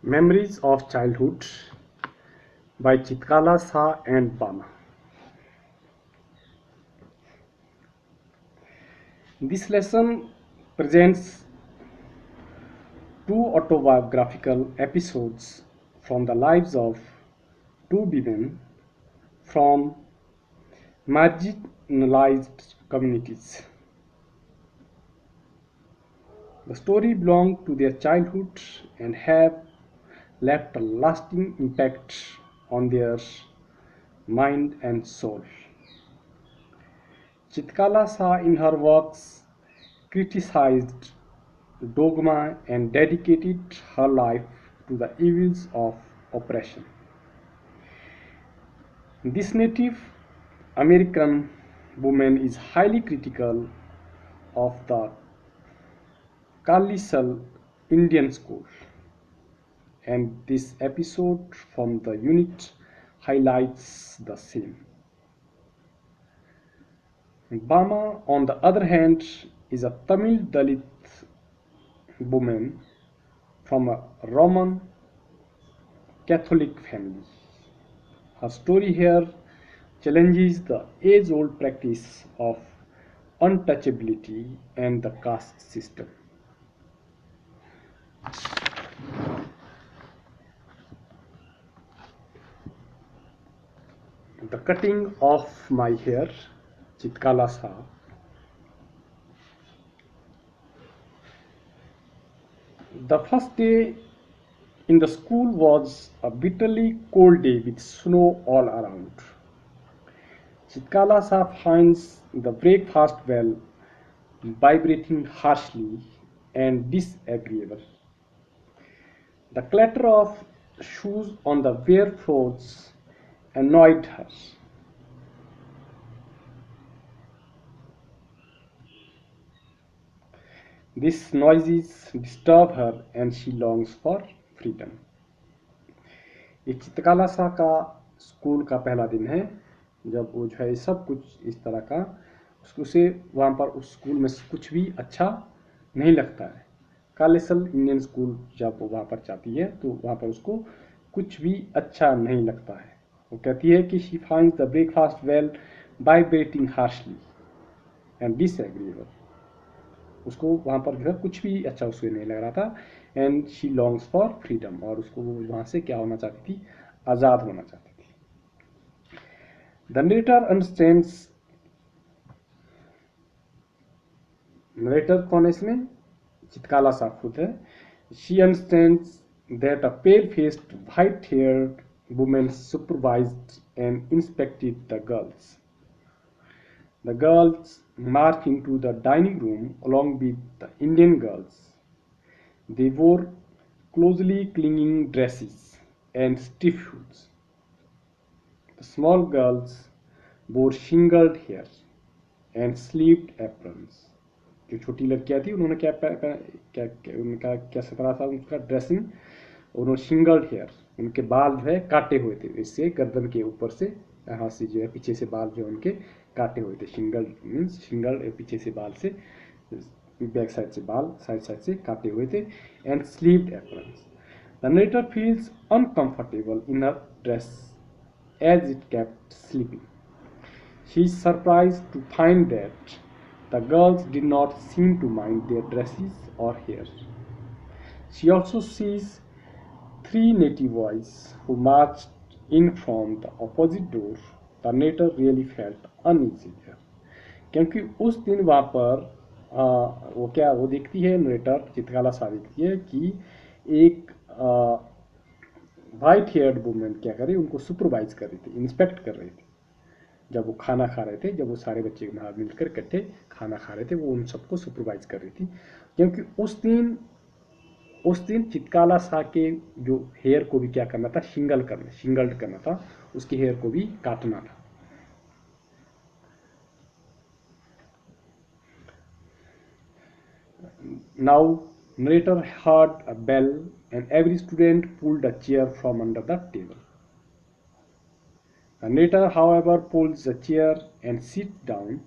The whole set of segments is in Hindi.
Memories of Childhood by Chitkala Shah and Bama. This lesson presents two autobiographical episodes from the lives of two women from marginalized communities. The story belong to their childhood and have left a lasting impact on their mind and soul. Chitkala Shah in her works criticized dogma and dedicated her life to the evils of oppression. This Native American woman is highly critical of the Kalisal Indian school, and this episode from the unit highlights the same. Bama, on the other hand, is a Tamil Dalit woman from a Roman Catholic family. Her story here challenges the age-old practice of untouchability and the caste system. The cutting of my hair, Chitkala Shah. The first day in the school was a bitterly cold day with snow all around. Chitkala Shah finds the breakfast bell vibrating harshly and disagreeable. The clatter of shoes on the bare floors annoyed her. These noises disturb her and she longs for freedom. ये चित्रकला शाह का स्कूल का पहला दिन है जब वो जो है सब कुछ इस तरह का उसे वहाँ पर उस स्कूल में कुछ भी अच्छा नहीं लगता है। कालेसल इंडियन स्कूल जब वो वहाँ पर जाती है तो वहाँ पर उसको कुछ भी अच्छा नहीं लगता है। वो कहती है कि she finds the breakfast well vibrating harshly and disagreeable. उसको वहाँ पर जो है कुछ भी अच्छा उसको नहीं लग रहा था and she longs for freedom, और उसको वो वहाँ से क्या होना चाहती थी, आज़ाद होना चाहती थी। द नरेटर अंडरस्टैंड्स, नरेटर कौन है इसमें? चित्काला शाह खुद है। She understands that a pale faced white haired women supervised and inspected the girls. The girls marched into the dining room along with the Indian girls. They wore closely clinging dresses and stiff shoes. The small girls wore shingled hair and sleeved aprons. जो छोटी लड़कियां थी उन्होंने उनका क्या सपना था, उनका ड्रेसिंग, उन्होंने शिंगल्ड हेयर, उनके बाल जो है काटे हुए थे, इससे गर्दन के ऊपर से यहाँ से जो है पीछे से बाल जो है उनके काटे हुए थे। शिंगल्ड मीन्स शिंगल्ड पीछे से बाल से, बैक साइड से बाल साइड से काटे हुए थे। And sleeved aprons. The narrator feels uncomfortable in her dress as it kept sleeping. She is surprised to find that the girls did not seem to mind their dresses or hair. She also sees three native boys who marched in from the opposite door. The narrator really felt uneasy there. क्योंकि उस दिन वहाँ पर वो देखती है, नरेटर चित्रकला शाह देखती है कि एक वाइट हेयर्ड वुमेन क्या करे, उनको सुपरवाइज कर रही थी, इंस्पेक्ट कर रही थी। जब वो खाना खा रहे थे, जब वो सारे बच्चे मिलकर इकट्ठे खाना खा रहे थे, वो उन सबको सुपरवाइज कर रही थी। क्योंकि उस दिन चित्काला शाह के जो हेयर को भी क्या करना था, शिंगल्ड करना था, उसके हेयर को भी काटना था। Now narrator heard a bell and every student pulled a chair from under the table. The narrator, however, pulls a chair and sits down.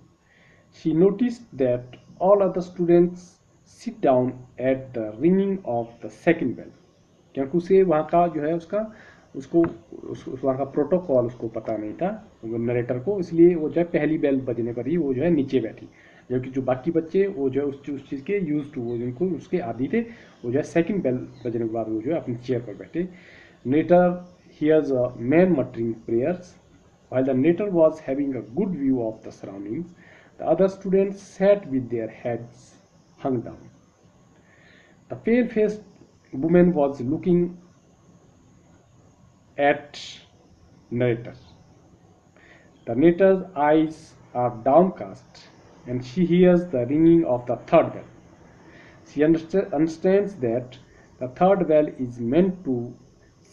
She noticed that all other students sit down at the ringing of the second bell. क्योंकि उसे वहाँ का जो है उसका उसको वहाँ का प्रोटोकॉल उसको पता नहीं था नरेटर को, इसलिए वो जो है पहली बेल बजने पर ही वो जो है नीचे बैठी, जबकि जो बाकी बच्चे वो जो है उस चीज़ के यूज टू, वो जिनको उसके आदी थे, वो जो है सेकंड बेल बजने के बाद वो जो है अपनी चेयर पर बैठे। नेटर hears a man muttering prayers. While the narrator was having a good view of the surroundings, the other students sat with their heads hung down. The pale-faced woman was looking at narrator. The narrator's eyes are downcast, and she hears the ringing of the third bell. She understands that the third bell is meant to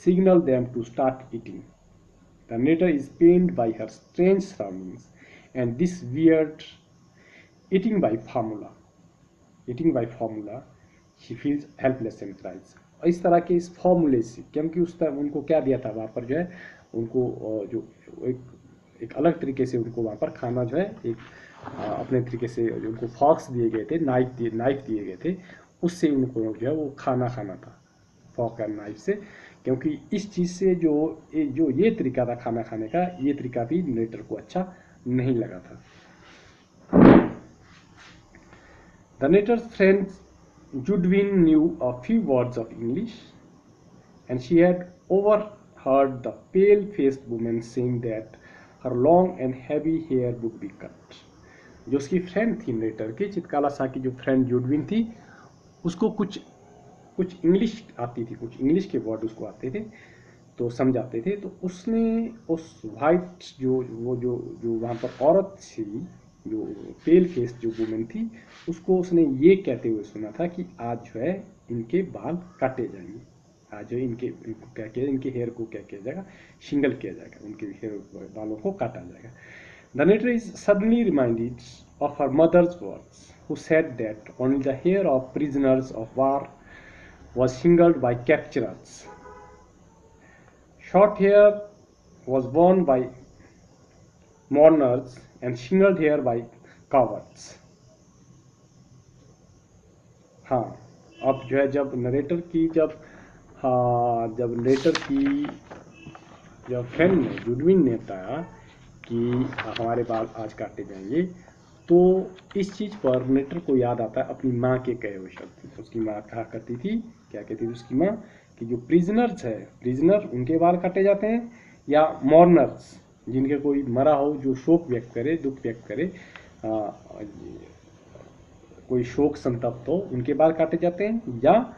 signal them to start eating. The narrator is pained by her strange surroundings and this weird eating by formula. She feels helpless and cries. और इस तरह के इस फॉर्मूले से, क्योंकि उस तरह उनको क्या दिया था वहाँ पर जो है उनको जो एक अलग तरीके से उनको वहाँ पर खाना जो है एक अपने तरीके से उनको फॉक्स दिए गए थे, नाइफ दिए गए थे, उससे उनको जो है वो खाना था फॉक एंड नाइफ से, क्योंकि इस चीज़ से जो ये तरीका था खाना खाने का, ये तरीका भी नरेटर को अच्छा नहीं लगा था। The narrator's friend Judwin knew a few words of English, and she had overheard the pale-faced woman saying that her long and heavy hair would be cut. जो उसकी फ्रेंड थी नरेटर की, चितकाला सा की जो फ्रेंड जुडविन थी, उसको कुछ इंग्लिश आती थी, कुछ इंग्लिश के वर्ड उसको आते थे, तो समझाते थे। तो उसने उस वाइट जो वहाँ पर औरत थी, जो पेल फेस जो वुमेन थी, उसको उसने ये कहते हुए सुना था कि आज जो है इनके बाल काटे जाएंगे, आज जो इनके हेयर को क्या किया जाएगा, शिंगल किया जाएगा, उनके हेयर बालों को काटा जाएगा। The narrator is suddenly reminded of her mother's words, who said that only the hair of prisoners of war was shingled by capturers. Short hair was worn by mourners and shingled hair by cowards. हाँ, अब जो है जब नरेटर की जब फ्रेंड ने जुडविन ने बताया कि हमारे बाल आज काटे जाएंगे, तो इस चीज़ पर नरेटर को याद आता है अपनी माँ के कहे हुए शब्द। उसकी माँ कहा करती थी, क्या कहती थी उसकी माँ, कि जो प्रिजनर उनके बाल काटे जाते हैं, या मॉर्नर्स जिनके कोई मरा हो, जो शोक व्यक्त करे, दुख व्यक्त करे, कोई शोक संतप्त हो, उनके बाल काटे जाते हैं, या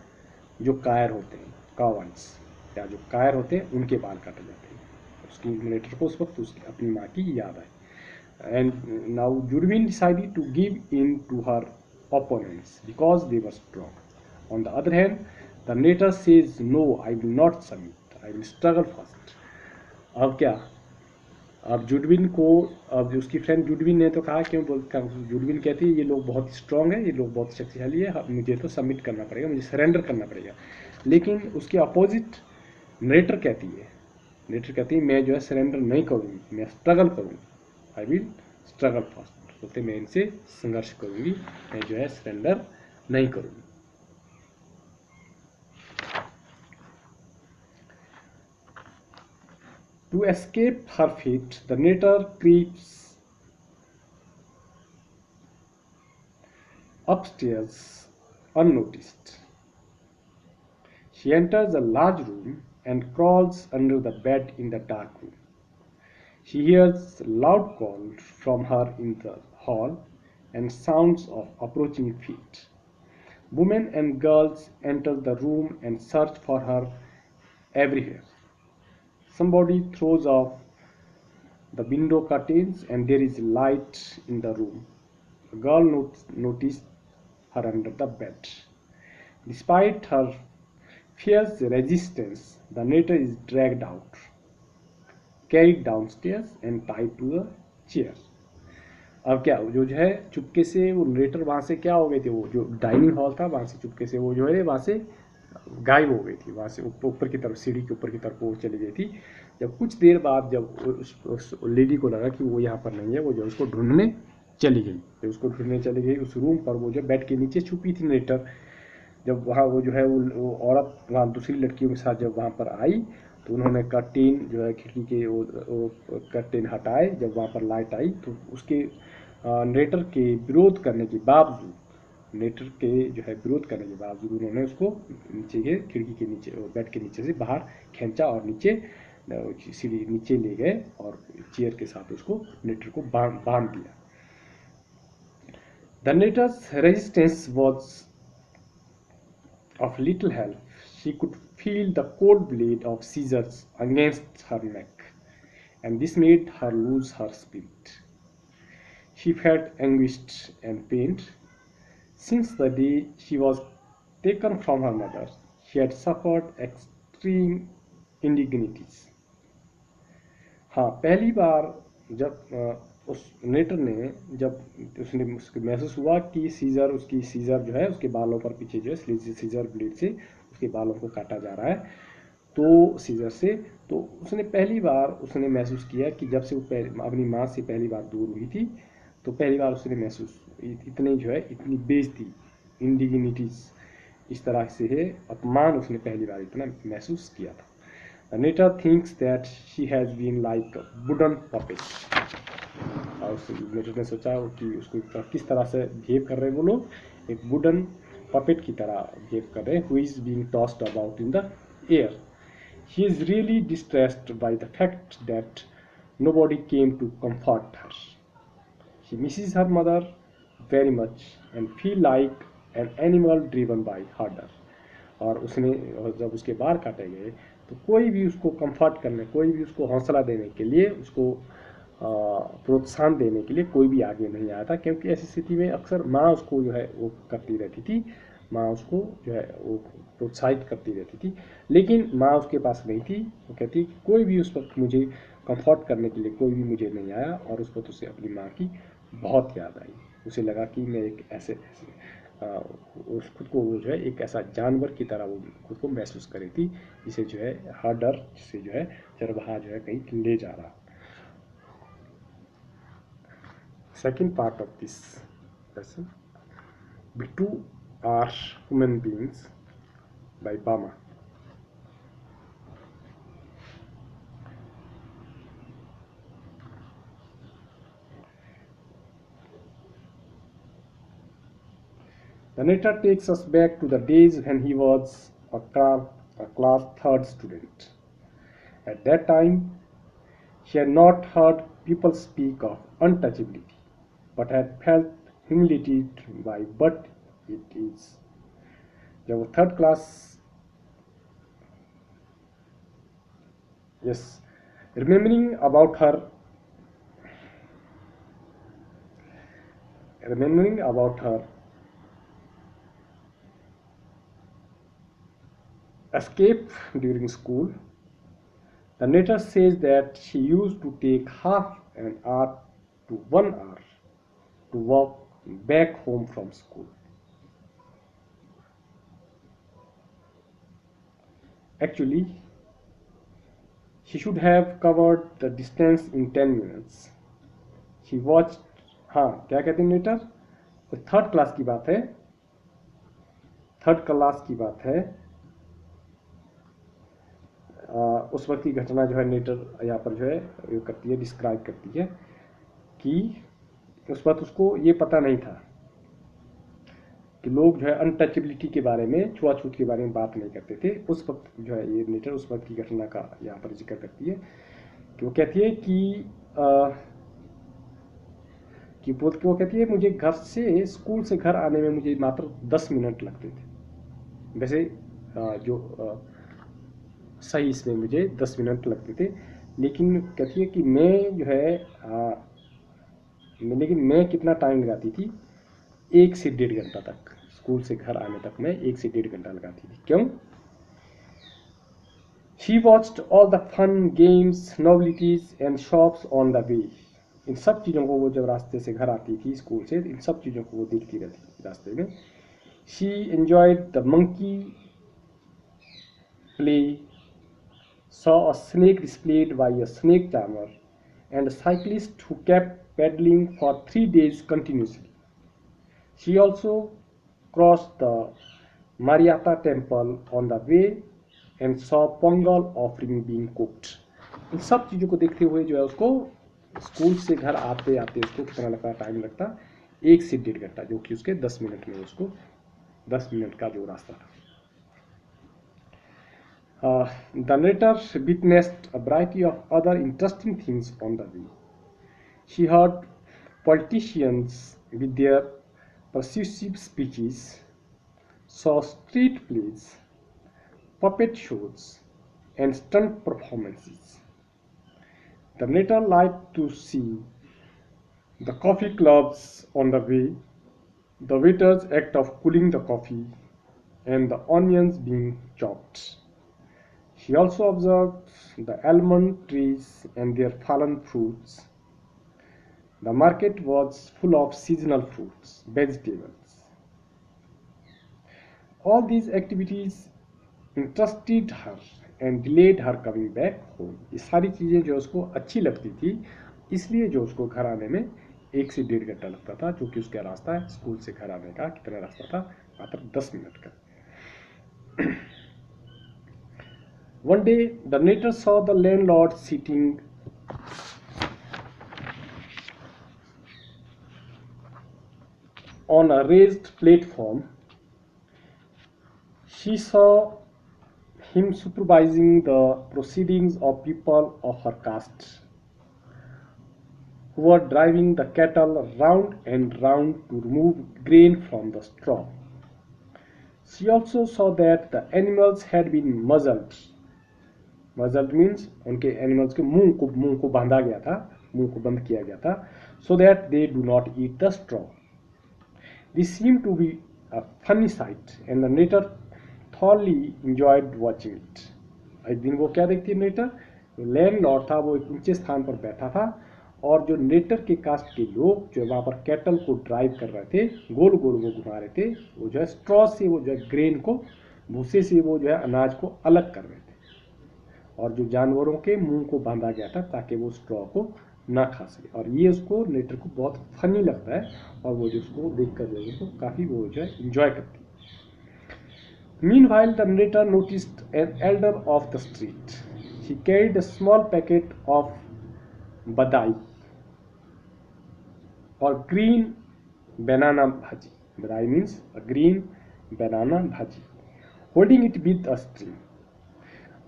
जो कायर होते हैं, कावर्ड्स, या जो कायर होते हैं उनके बाल काटे जाते हैं। उसकी नरेटर को उस वक्त उसकी अपनी माँ की याद आई। And now Judwin decided to give in to her opponents because they were strong. On the other hand, the narrator says, "No, I will not submit. I will struggle first." अब क्या, अब जुडविन को, अब उसकी फ्रेंड जुडविन ने तो कहा, क्यों जुडविन कहती है ये लोग बहुत स्ट्रांग है, ये लोग बहुत शक्तिशाली है, मुझे तो सबमिट करना पड़ेगा, मुझे सरेंडर करना पड़ेगा। लेकिन उसके अपोजिट नरेटर कहती है मैं जो है सरेंडर नहीं करूँगी, मैं स्ट्रगल करूँगी। आई विल स्ट्रगल फर्स्ट, बोलते मैं इनसे संघर्ष करूँगी, मैं जो है सरेंडर नहीं करूँगी। To escape her fate, the narrator creeps upstairs unnoticed. She enters a large room and crawls under the bed in the dark room. She hears loud calls from her in the hall and sounds of approaching feet. Women and girls enter the room and search for her everywhere. Somebody throws off the window curtains and there is light in the room. A girl noticed her under the bed. Despite her fierce resistance, the narrator is dragged out, carried downstairs and tied to a chair. अब क्या, जो है चुपके से वो नरेटर वहाँ से क्या हो गए थे, वो जो डाइनिंग हॉल था वहाँ से चुपके से वो जो है वहाँ से गायब हो गई थी, वहाँ से ऊपर की तरफ, सीढ़ी के ऊपर की तरफ वो चली गई थी। जब कुछ देर बाद जब उस लेडी को लगा कि वो यहाँ पर नहीं है, वो जो उसको ढूंढने चली गई, उस रूम पर वो जो बेड के नीचे छुपी थी नरेटर, जब वहाँ वो जो है वो औरत वहाँ दूसरी लड़कियों के साथ जब वहाँ पर आई, तो उन्होंने कर्टेन जो है खिड़की के वो कर्टेन हटाए। जब वहाँ पर लाइट आई तो उसके नरेटर के विरोध करने के बावजूद, नेटर के जो है विरोध करने के बावजूद उन्होंने उसको नीचे के खिड़की के नीचे बेड के नीचे से बाहर खींचा और नीचे सीढ़ी नीचे ले गए और चेयर के साथ उसको नेटर को बांध दिया। The Netter's resistance was of little help. She could feel the cold blade of scissors against her neck, and this made her lose her spirit. She felt anguished and pained. Since the day she was taken from her mother, she had suffered extreme indignities. हाँ, पहली बार जब उस नेटर ने जब उसने उसको महसूस हुआ कि सीजर उसकी सीजर जो है उसके बालों पर पीछे जो है सीजर ब्लेड से उसके बालों को काटा जा रहा है, तो सीजर से, तो उसने पहली बार उसने महसूस किया कि जब से वो अपनी माँ से पहली बार दूर हुई थी, तो पहली बार उसने महसूस इतनी जो है इतनी बेइज्जती, इंडिग्निटीज इस तरह से है अपमान उसने पहली बार इतना महसूस किया था। Anita thinks that she has been like a wooden puppet. और उस नेटर ने सोचा कि उसको किस तरह से बिहेव कर रहे हैं वो लोग, एक वुडन पपेट की तरह बिहेव कर रहे हैं, who is being tossed about in the air. She is really distressed by the fact that nobody came to comfort her. She misses her mother very much and feel like an animal driven by herder. और उसने जब उसके बाल काटे गए तो कोई भी उसको कंफर्ट करने, कोई भी उसको हौसला देने के लिए, उसको प्रोत्साहन देने के लिए कोई भी आगे नहीं आया था, क्योंकि ऐसी स्थिति में अक्सर माँ उसको जो है वो करती रहती थी, माँ उसको जो है वो प्रोत्साहित करती रहती थी, लेकिन माँ उसके पास नहीं थी। वो कहती कि कोई भी उस वक्त मुझे कंफर्ट करने के लिए कोई भी मुझे नहीं आया, और उस वक्त उसे अपनी माँ की बहुत याद आई। उसे लगा कि मैं एक ऐसे उस खुद को वो जो है एक ऐसा जानवर की तरह वो खुद को महसूस कर रही थी, जिसे जो है हर्डर, जिसे जो है चरवाहा जो है कहीं ले जा रहा। Second part of this lesson, we too are human beings by Bama. The narrator takes us back to the days when he was a class third student. At that time, he had not heard people speak of untouchability, but had felt humiliated by what it is. जब वो third class, yes, remembering about her escape during school, the narrator says that she used to take half an hour to 1 hour to walk back home from school. Actually, she should have covered the distance in 10 minutes. She watched, हाँ क्या कहते हैं नेटर, थर्ड क्लास की बात है, थर्ड क्लास की बात है। उस वक्त की घटना जो है नेटर यहाँ पर जो है करती है, डिस्क्राइब करती है कि उस वक्त उसको ये पता नहीं था कि लोग जो है अनटचेबिलिटी के बारे में, छुआछूत के बारे में बात नहीं करते थे। उस वक्त जो है ये नेटर उस वक्त की घटना का यहाँ पर जिक्र करती है कि वो कहती है कि वो कहती है मुझे घर से, स्कूल से घर आने में मुझे मात्र 10 मिनट लगते थे। वैसे जो सही इसमें मुझे 10 मिनट लगते थे, लेकिन कहती है कि मैं जो है लेकिन मैं कितना टाइम लगाती थी, 1 से 1.5 घंटा तक, स्कूल से घर आने तक मैं 1 से 1.5 घंटा लगाती थी। क्यों? She watched all the fun games, novelties and shops on the way. इन सब चीज़ों को वो जब रास्ते से घर आती थी स्कूल से, इन सब चीज़ों को वो देखती रहती थी रास्ते में। She enjoyed the monkey play, saw a snake displayed by a snake charmer, and a cyclist who kept pedaling for 3 days continuously. She also crossed the Mariata temple on the way and saw pongal offering being cooked. इन सब चीज़ों को देखते हुए जो है उसको स्कूल से घर आते आते उसको कितना लगता टाइम लगता 1 से 1.5 घंटा, जो कि उसके 10 मिनट में उसको 10 मिनट का जो रास्ता था. The narrator witnessed a variety of other interesting things on the way. She heard politicians with their persuasive speeches, saw street plays, puppet shows, and stunt performances. The narrator liked to see the coffee clubs on the way, the waiter's act of cooling the coffee, and the onions being chopped. She also observed the almond trees and their fallen fruits. The market was full of seasonal fruits, vegetables. All these activities interested her and delayed her coming back home. ये सारी चीज़ें जो उसको अच्छी लगती थी, इसलिए जो उसको घर आने में 1 से 1.5 घंटा लगता था, जो कि उसका रास्ता है स्कूल से घर आने का कितना रास्ता था, मात्र 10 मिनट का. One day, the narrator saw the landlord sitting on a raised platform. She saw him supervising the proceedings of people of her caste, who were driving the cattle round and round to remove grain from the straw. She also saw that the animals had been muzzled. Muzzled means उनके एनिमल्स के मुंह को बांधा गया था, मुंह को बंद किया गया था, so that they do not eat the straw. This seemed to be a funny sight, and the narrator thoroughly enjoyed watching it. एक दिन वो क्या देखती है नेटर, लैंडलॉर्ड था, वो एक ऊंचे स्थान पर बैठा था और जो नेटर के कास्ट के लोग जो वहाँ पर कैटल को ड्राइव कर रहे थे, गोल गोल वो घुमा रहे थे, वो जो है स्ट्रॉ से वो जो है ग्रेन को, भूसे से वो जो है अनाज को अलग कर रहे थे और जो जानवरों के मुंह को बांधा गया था ताकि वो स्ट्रॉ को ना खा सके. और ये उसको नेटर को बहुत फनी लगता है और वो जो उसको देख कर जो है उसको काफ़ी वो जो है इंजॉय करती है. Meanwhile, the narrator noticed an elder off the street. He carried a small packet of badai or green banana bhaji. Badai means a green banana bhaji, holding it with a string.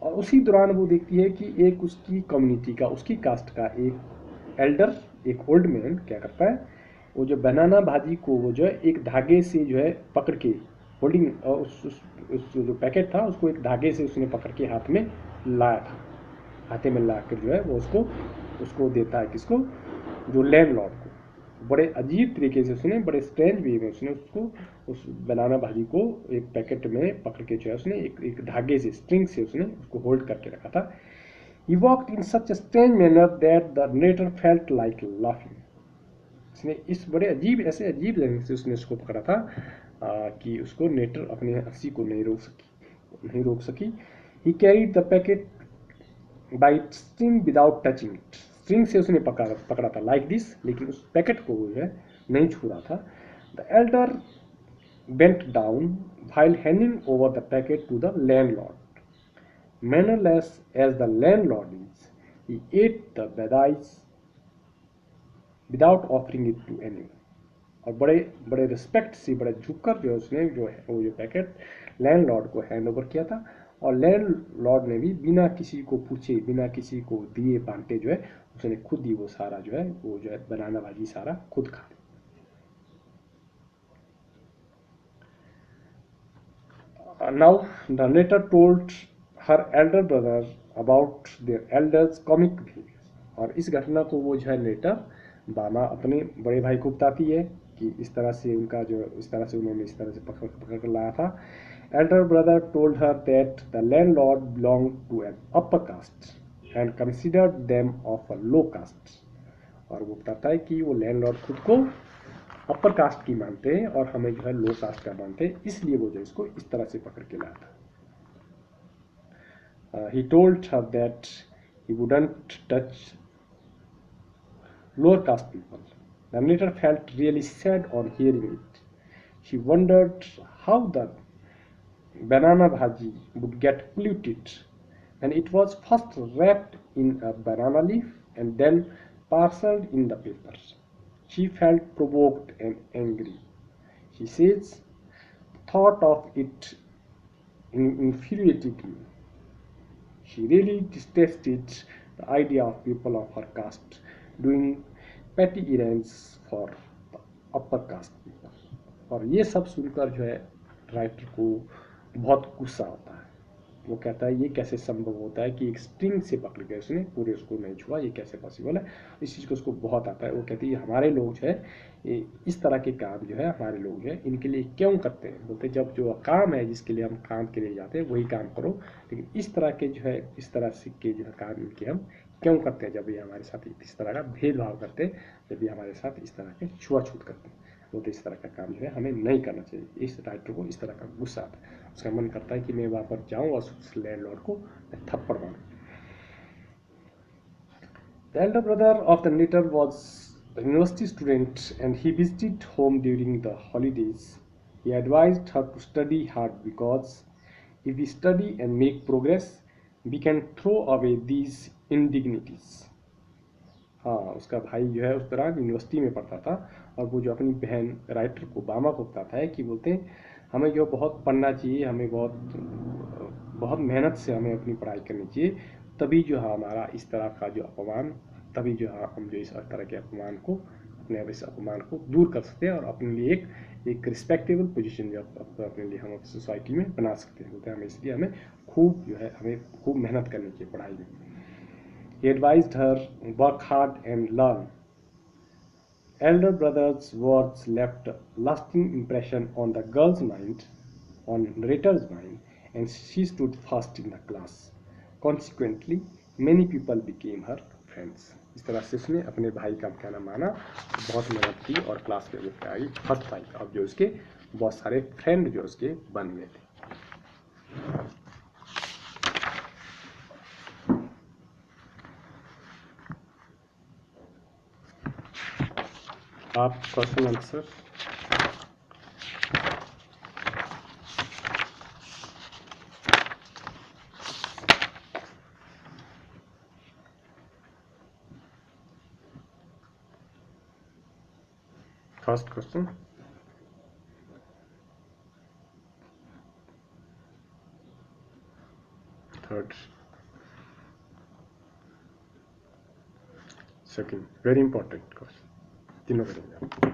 और उसी दौरान वो देखती है कि एक उसकी कम्युनिटी का, उसकी कास्ट का एक एल्डर, एक ओल्ड मैन क्या करता है, वो जो बनाना भाजी को वो जो है एक धागे से जो है पकड़ के होल्डिंग, उस जो पैकेट था उसको एक धागे से उसने पकड़ के हाथ में लाया था, हाथे में ला कर जो है वो उसको देता है, किसको, जो लैंडलॉर्ड को. बड़े अजीब तरीके से उसने, बड़े स्ट्रेंज वे में उसने उसको, उस बनाना भाजी को एक पैकेट में पकड़ के जो है उसने एक धागे से, स्ट्रिंग से उसने उसको होल्ड करके रखा था. He walked in such a strange manner that the narrator felt like laughing. उसने इस बड़े अजीब, ऐसे अजीब तरीके से उसने उसको पकड़ा था कि उसको नेटर अपने हंसी को नहीं रोक सकी. He carried the packet by its string without touching it. String से उसने पकड़ा था लाइक दिस, लेकिन उस पैकेट को वो जो है नहीं छू रहा था. The Elder bent down while handing over the packet to the landlord. Mannerless as the landlord is, he ate the badais without offering it to anyone. और बड़े बड़े रिस्पेक्ट से, बड़े झुककर जो है उसने जो है वो जो पैकेट लैंडलॉर्ड को हैंड ओवर किया था और लैंडलॉर्ड ने भी बिना किसी को पूछे, बिना किसी को दिए बांटे जो है उसने खुद ही वो सारा जो है वो जो है बनाना भाजी सारा खुद खा ली. Now the narrator told her elder brother about their elder's comic behavior. और इस घटना को वो जो है नेटर बामा अपने बड़े भाई को बताती है कि इस तरह से उनका जो, इस तरह से उन्होंने इस तरह से पकड़ कर लाया था. Elder brother told her that the landlord belonged to an upper caste and considered them of a low caste. और वो बताता है कि वो लैंडलॉर्ड खुद को अपर कास्ट की मानते हैं और हमें जो है लो कास्ट का मानते हैं, इसलिए वो जो इसको इस तरह से पकड़ के लाया था. He told her that he wouldn't touch lower caste people. The narrator felt really sad on hearing it. She wondered how the banana bhaji would get polluted, and it was first wrapped in a banana leaf and then parceled in the paper. She felt provoked and angry. She says, thought of it infuriated me. She really detested the idea of people of her caste doing petty errands for the upper caste people. और ये सब सुनकर जो है राइटर को बहुत गुस्सा आता है। वो कहता है ये कैसे संभव होता है कि एक स्ट्रिंग से पकड़ के उसने पूरे उसको नहीं छुआ, ये कैसे पॉसिबल है। इस चीज़ को उसको बहुत आता है। वो कहती है हमारे लोग जो है इस तरह के काम जो है हमारे लोग जो है इनके लिए क्यों करते हैं। बोलते जब जो काम है जिसके लिए हम काम के लिए जाते हैं वही काम करो, लेकिन इस तरह के जो है इस तरह से के जो है काम इनके हम क्यों करते हैं। जब ये हमारे साथ इस तरह का भेदभाव करते हैं, जब ये हमारे साथ इस तरह के छुआछूत करते हैं, बोलते इस तरह का काम जो है हमें नहीं करना चाहिए। इस राइटर को इस तरह का गुस्सा आता है। उसका मन करता है कि मैं वहाँ पर जाऊँ और उस लैंडलॉर्ड को थप्पड़ मारूँ। The elder brother of the narrator was a university student and he visited home during the holidays. He advised her to study hard because if we study and make progress, we can throw away these indignities. हाँ, उसका भाई जो है उस दौरान यूनिवर्सिटी में पढ़ता था और वो जो अपनी बहन राइटर ओबामा को बताता है कि बोलते हैं हमें जो बहुत पढ़ना चाहिए, हमें बहुत मेहनत से हमें अपनी पढ़ाई करनी चाहिए, तभी जो है हमारा इस तरह का जो अपमान, तभी जो है हम जो इस तरह के अपमान को इस अपमान को दूर कर सकते हैं और अपने लिए एक रिस्पेक्टेबल पोजीशन जो अपने लिए हम सोसाइटी में बना सकते हैं। बोलते हैं हमें इसलिए हमें खूब मेहनत करनी चाहिए पढ़ाई में। He advised her, work hard and learn. Elder brother's words left a lasting impression on the girl's mind, on narrator's mind, and she stood first in the class. Consequently, many people became her friends. इस तरह से उसने अपने भाई का कहना माना, बहुत मेहनत की और क्लास में वो आई फर्स्ट आई। अब जो उसके बहुत सारे फ्रेंड जो उसके बन गए थे। आप question answer first question third second very important question तीनों करेंगे।